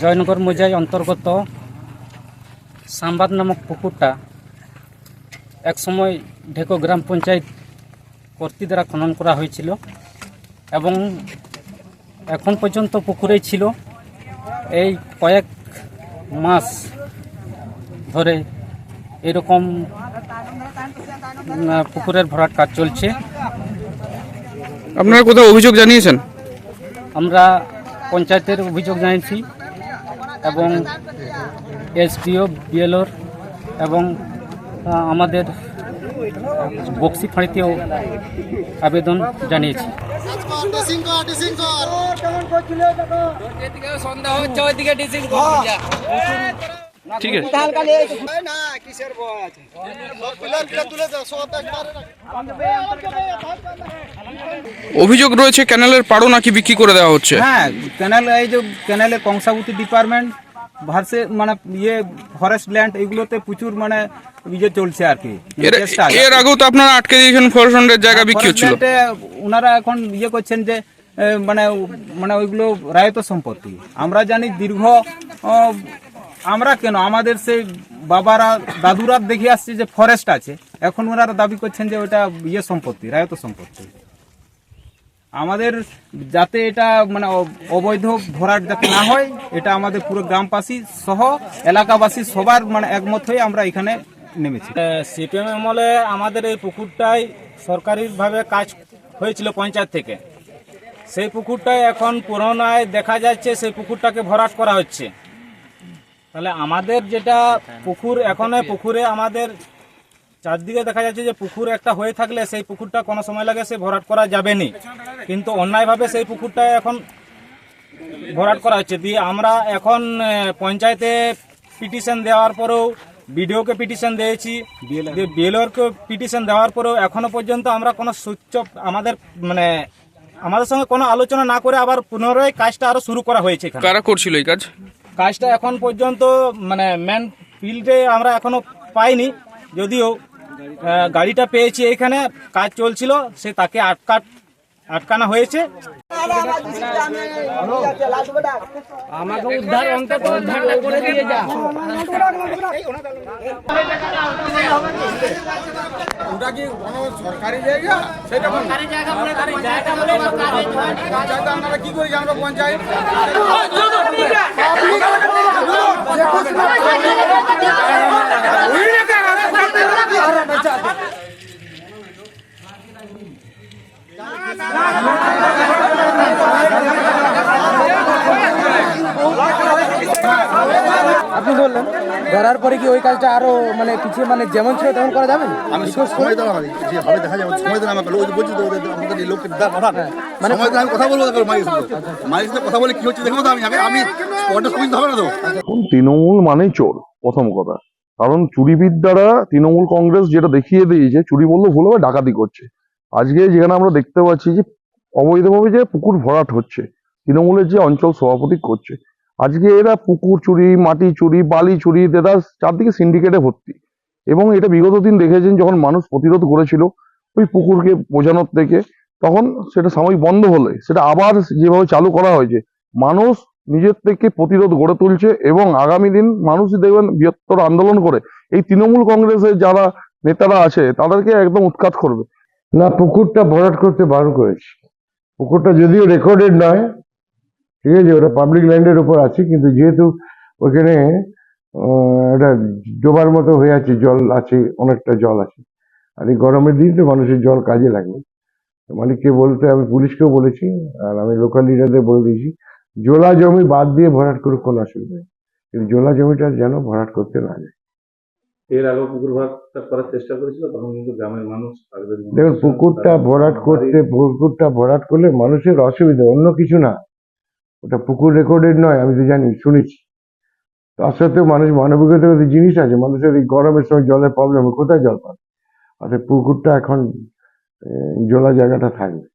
জয়নগর মৌজায় অন্তর্গত সাম্বাদ নামক পুকুরটা একসময় ঢেকো গ্রাম পঞ্চায়েত কর্তৃ দ্বারা খনন করা হয়েছিল এবং এখন পর্যন্ত পুকুরেই ছিল। এই কয়েক মাস ধরে এরকম পুকুরের ভরাট কাজ চলছে। আপনারা কোথাও অভিযোগ জানিয়েছেন? আমরা পঞ্চায়েতের অভিযোগ জানিয়েছি এবং এসডিও বিএলওর এবং আমাদের বক্সি ফাঁড়িতেও আবেদন জানিয়েছি। ঠিক আছে, অভিযোগ রয়েছে ক্যানেলের পাড়ও নাকি বিক্রি করে দেওয়া হচ্ছে। হ্যাঁ, ক্যানেল এই যে ক্যানেলে কংসাবতী ডিপার্টমেন্ট ভার্সে মানে ফরেস্ট ল্যান্ড এগুলোতে প্রচুর চলছে আর কি। এর আগেও তো আপনারা আটকে দিয়েছেন ফরেস্টের জায়গা বিক্রি হচ্ছিল। ওনারা এখন করছেন যে ওইগুলো রায়ত সম্পত্তি। আমরা জানি দীর্ঘ আমরা কেন আমাদের সেই বাবারা দাদুরা দেখে আসছে যে ফরেস্ট আছে, এখন ওনারা দাবি করছেন যে ওটা সম্পত্তি, রায়ত সম্পত্তি। আমাদের যাতে এটা অবৈধ ভরাট যাতে না হয়, এটা আমাদের পুরো গ্রামবাসী সহ এলাকাবাসী সবার একমত হয়ে আমরা এখানে নেমেছি। সিপিএম আমলে আমাদের এই পুকুরটাই সরকারিভাবে কাজ হয়েছিল পঞ্চায়েত থেকে। সেই পুকুরটাই এখন পুনরায় দেখা যাচ্ছে সেই পুকুরটাকে ভরাট করা হচ্ছে। তাহলে আমাদের যেটা পুকুর পুকুরে আমাদের চারদিকে দেখা যাচ্ছে যে পুকুর একটা হয়ে থাকলে সেই পুকুরটা কোনো সময় লাগে সে ভরাট করা যাবে না, কিন্তু অন্যায়ভাবে সেই পুকুরটা এখন ভরাট করা হচ্ছে। দিয়ে আমরা এখন পঞ্চায়েতে পিটিশন দেওয়ার পরেও বিডিওকে পিটিশন দিয়েছি, বিএলওকে পিটিশন দেওয়ার পরেও এখনো পর্যন্ত আমরা কোনো আমাদের সঙ্গে কোনো আলোচনা না করে আবার পুনরায় কাজটা আরো শুরু করা হয়েছে। কারা করছিল এই কাজটা এখন পর্যন্ত ম্যান ফিল্ডে আমরা এখনো পাইনি, যদিও গাড়িটা পেয়েছি, এখানে কাজ চলছিল, সে তাকে আটকানো হয়েছে। আমাকে উদ্ধার অন্তত করে দিয়ে যা। ওটা কি কোনো সরকারি জায়গা? সেটা সরকারি জায়গা বলে আমরা কি করি জানবো? পঞ্চায়েত আপনি বললেন ধরার পরে কি ওই কাজটা আরো কিছু যেমন ছিল তেমন করা যাবে? আমি সময় দেওয়া হবে, যে হবে দেখা যাবে। সময় দেওয়া আমাকে ওই বলছি তো আমাদের লোককে সময় দেওয়া, আমি কথা বলবো মায়ের সাথে কথা বলে কি হচ্ছে দেখবো তো। আমি স্পটে সুবিধা হবে না তো। তৃণমূল মানেই চোর, প্রথম কথা। কারণ চুরিবিদ্যারা তৃণমূল কংগ্রেস যেটা দেখিয়ে দিয়েছে, চুরি বললে ভুল হবে, ডাকাতি করছে। আজকে যেখানে আমরা দেখতে পাচ্ছি যে অবৈধভাবে যে পুকুর ভরাট হচ্ছে, তৃণমূলের যে অঞ্চল সভাপতি করছে। আজকে এরা পুকুর চুরি, মাটি চুরি, বালি চুরি, এরা চারদিকে সিন্ডিকেটে ভর্তি। এবং এটা বিগত দিন দেখেছেন, যখন মানুষ প্রতিরোধ করেছিল ওই পুকুরকে বোঝানোর থেকে, তখন সেটা সাময়িক বন্ধ হলে সেটা আবার যেভাবে চালু করা হয়েছে, মানুষ নিজের থেকে প্রতিরোধ গড়ে তুলছে। এবং আগামী দিন মানুষই দেখবেন বৃহত্তর আন্দোলন করে এই তৃণমূল কংগ্রেসের যারা নেতারা আছে তাদেরকে একদম উৎখাত করবে। না, পুকুরটা ভরাট করতে বারণ করেছি। পুকুরটা যদিও রেকর্ডেড নয়, ঠিক আছে, ওটা পাবলিক ল্যান্ডের উপর আছে, কিন্তু যেহেতু ওখানে একটা ডোবার মতো হয়ে আছে, জল আছে, অনেকটা জল আছে, আর এই গরমের দিন তো মানুষের জল কাজে লাগবে। মালিককে বলতে আমি পুলিশকেও বলেছি, আর আমি লোকাল লিডারদের বলে দিয়েছি, জোলা জমি বাদ দিয়ে ভরাট করুক, কোনো অসুবিধা নেই, কিন্তু জোলা জমিটা যেন ভরাট করতে না যায়। এর আগে পুকুর ভরাট করার চেষ্টা করেছিল, তখন কিন্তু গ্রামের মানুষ দেখুন, পুকুরটা ভরাট করলে মানুষের অসুবিধা, অন্য কিছু না। ওটা পুকুর রেকর্ডেড নয়, আমি তো জানি, শুনেছি। তার সত্ত্বেও মানুষ মানবিকতার জিনিস আছে, মানুষের এই গরমের সময় জলের প্রবলেম, কোথায় জল পাবে? অর্থাৎ পুকুরটা এখন জলা জায়গাটা থাকবে।